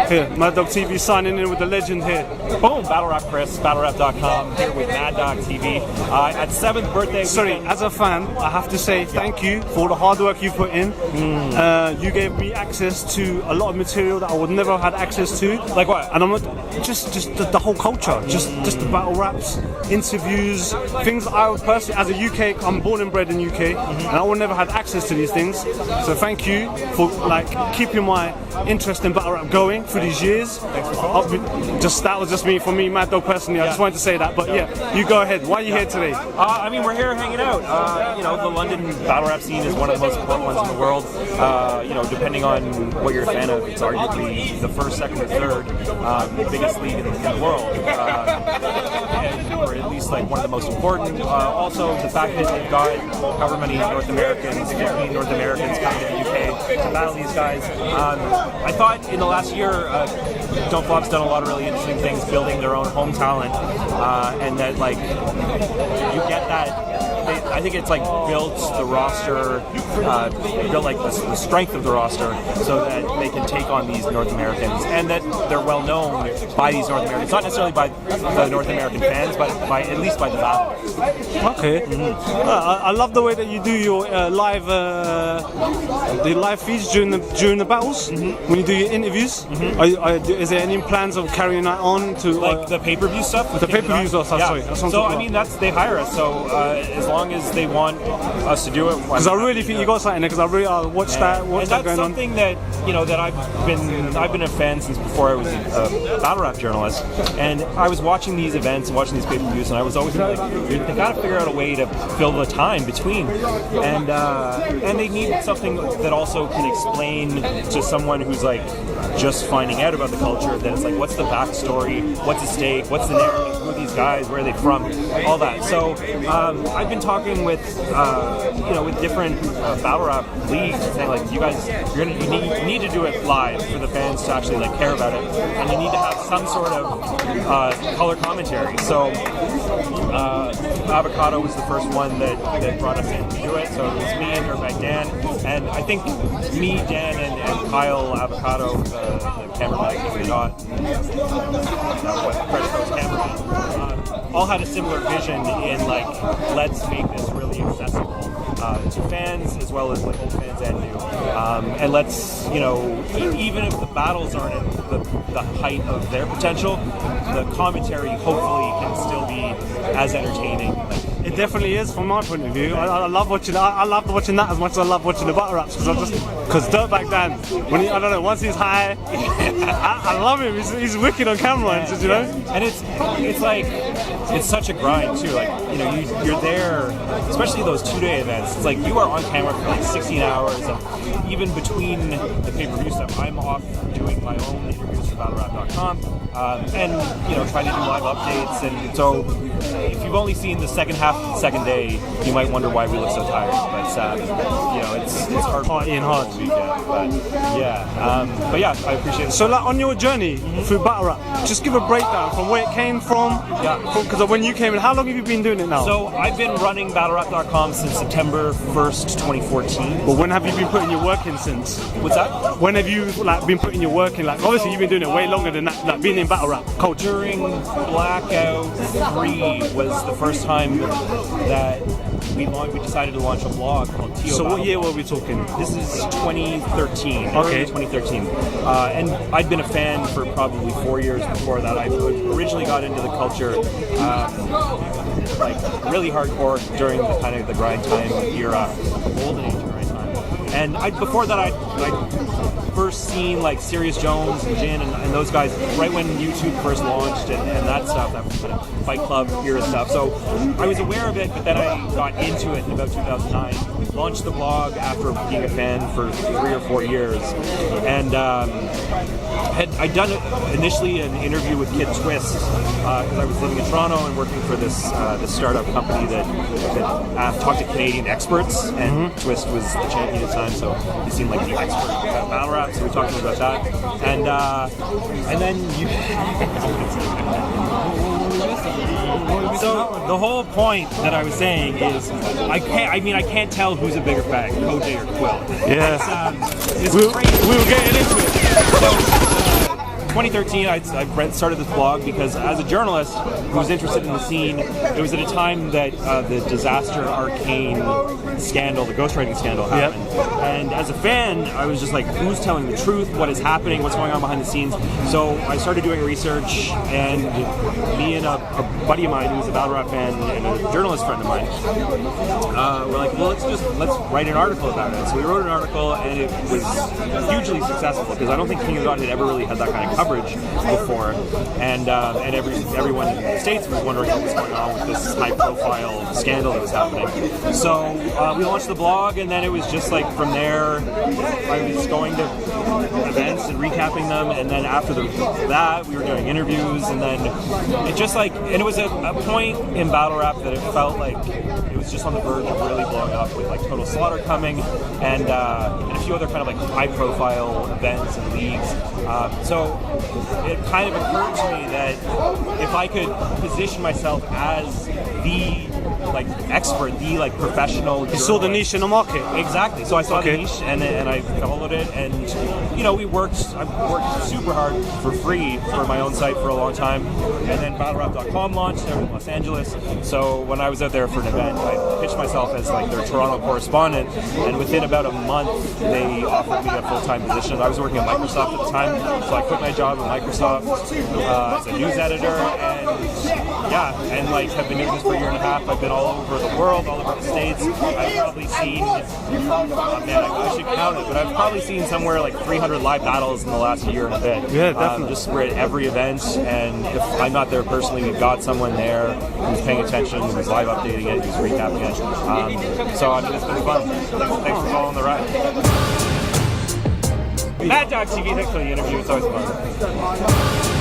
Here, Mad Dog TV signing in with the legend here. Boom, BattleRap Chris, BattleRap.com, here with Mad Dog TV. At 7th birthday Sorry, weekend. as a fan, I have to say thank you for all the hard work you put in. You gave me access to a lot of material that I would never have had access to. Like what? And I'm not just the whole culture, just the battle raps, interviews, things that I would personally, as a UK, I'm born and bred in UK, and I would never had access to these things. So thank you for like keeping my interest in battle rap going through these years. That was just me, for me, Mad Dog personally. I just wanted to say that. But yeah, you go ahead. Why are you here today? I mean, we're here hanging out. You know, the London battle rap scene is one of the most important ones in the world. You know, depending on what you're a fan of, it's arguably the first, second, or third biggest league in the world, or at least like one of the most important. Also, the fact that they've got however many North Americans, 15 North Americans coming to the UK to battle these guys. I thought in the last year, Don't Flop's done a lot of really interesting things, building their own home talent, and that like you get that. I think it's like built the roster, built like the strength of the roster, so that they can take on these North Americans, and that they're well known by these North Americans, not necessarily by the North American fans, but by at least by the battle. Okay. I love the way that you do your live feeds during the battles. When you do your interviews. Is there any plans of carrying that on to like the pay-per-view stuff? The pay-per-view stuff. Yeah. Sorry. That's So I mean, they hire us. So as long as they want us to do it, because I really think you got something there. Because I really watched that. What's that going on? That's something that that I've been a fan since before I was a battle rap journalist, and I was watching these events, watching these pay-per-views, and I was always like, they got to figure out a way to fill the time between, and they need something that also can explain to someone who's like just finding out about the culture that it's like, what's the backstory, what's at stake, what's the narrative, who are these guys, where are they from, all that. So I've been talking with with different battle rap leagues, saying like, you guys, you need to do it live for the fans to actually like care about it, and you need to have some sort of color commentary. So Avocado was the first one that brought us in to do it. So it was me and her guy Dan, and I think me, Dan, and Kyle Avocado, the cameraman, cameraman, all had a similar vision in like, let's make this really accessible to fans as well as like old fans and new, and let's even if the battles aren't at the height of their potential, the commentary hopefully can still be as entertaining. It definitely is, from my point of view. I love watching. I love watching that as much as I love watching the battle raps, because Dirtbag Dan, once he's high, I love him. He's wicked on camera, And it's like, it's such a grind too. Like you're there, especially those 2-day events. It's like you are on camera for like 16 hours, and even between the pay-per-view stuff, I'm off doing my own interviews for BattleRap.com, and trying to do live updates. And so if you've only seen the second half of the second day, you might wonder why we look so tired. But it's hard partying hard. But yeah, I appreciate it. So like on your journey through battle rap, just give a breakdown from where it came from. Because when you came in, how long have you been doing it now? So I've been running BattleRap.com since September 1st, 2014. But when have you been putting your work in since? What's that? When have you been putting your work in? Like obviously you've been doing it way longer than that. Like being in battle rap culture. During Blackout 3 was the first time that we decided to launch a blog called T.O. So what year were we talking? This is 2013. Okay. 2013. And I'd been a fan for probably 4 years before that. I originally got into the culture like really hardcore during the kind of the grind time era, golden age grind time. And before that, I'd first seen like Serious Jones and Jin and those guys right when YouTube first launched and that stuff, that kind of Fight Club era stuff. So I was aware of it, but then I got into it in about 2009. Launched the blog after being a fan for 3 or 4 years, and I'd done initially an interview with Kid Twist because I was living in Toronto and working for this startup company that talked to Canadian experts, and Twist was the champion at the time, so he seemed like the expert at battle rap. So we talked to him about that, and then you. So the whole point that I was saying is, I can't tell who's a bigger fan, Koj or Quill. Yeah. It's crazy. We were getting into it. 2013, I started this blog because as a journalist who was interested in the scene, it was at a time that the Disaster Arcane scandal, the ghostwriting scandal happened. And as a fan, I was just like, who's telling the truth? What is happening? What's going on behind the scenes? So I started doing research, and me and a buddy of mine who's a BattleRap fan and a journalist friend of mine were like, well, let's write an article about it. So we wrote an article, and it was hugely successful because I don't think King of God had ever really had that kind of coverage before, and everyone in the States was wondering what was going on with this high-profile scandal that was happening. So we launched the blog, and then it was just like from there, I was going to events and recapping them, and then after that, we were doing interviews, and then it just like, and it was a point in BattleRap that it felt like it was just on the verge of really blowing up with like Total Slaughter coming, and a few other kind of like high-profile events and leagues. So it kind of occurred to me that if I could position myself as the like expert, the like professional. You saw the niche in the market. Exactly. So I saw the niche, and I followed it, and I worked super hard for free for my own site for a long time, and then BattleRap.com launched there in Los Angeles. So when I was out there for an event, I pitched myself as like their Toronto correspondent, and within about a month, they offered me a full-time position. I was working at Microsoft at the time, so I quit my job at Microsoft as a news editor, and like have been doing this for a year and a half. I've been all over the world, all over the States. I've probably seen, I should count it, but I've probably seen somewhere like 300 live battles in the last year and a bit. Yeah, definitely. Just we're at every event, and if I'm not there personally, we've got someone there who's paying attention, who's live updating it, who's recapping it. So I mean, it's been fun. Thanks for following the ride. Mad Dog TV, thanks for the interview. It's always fun.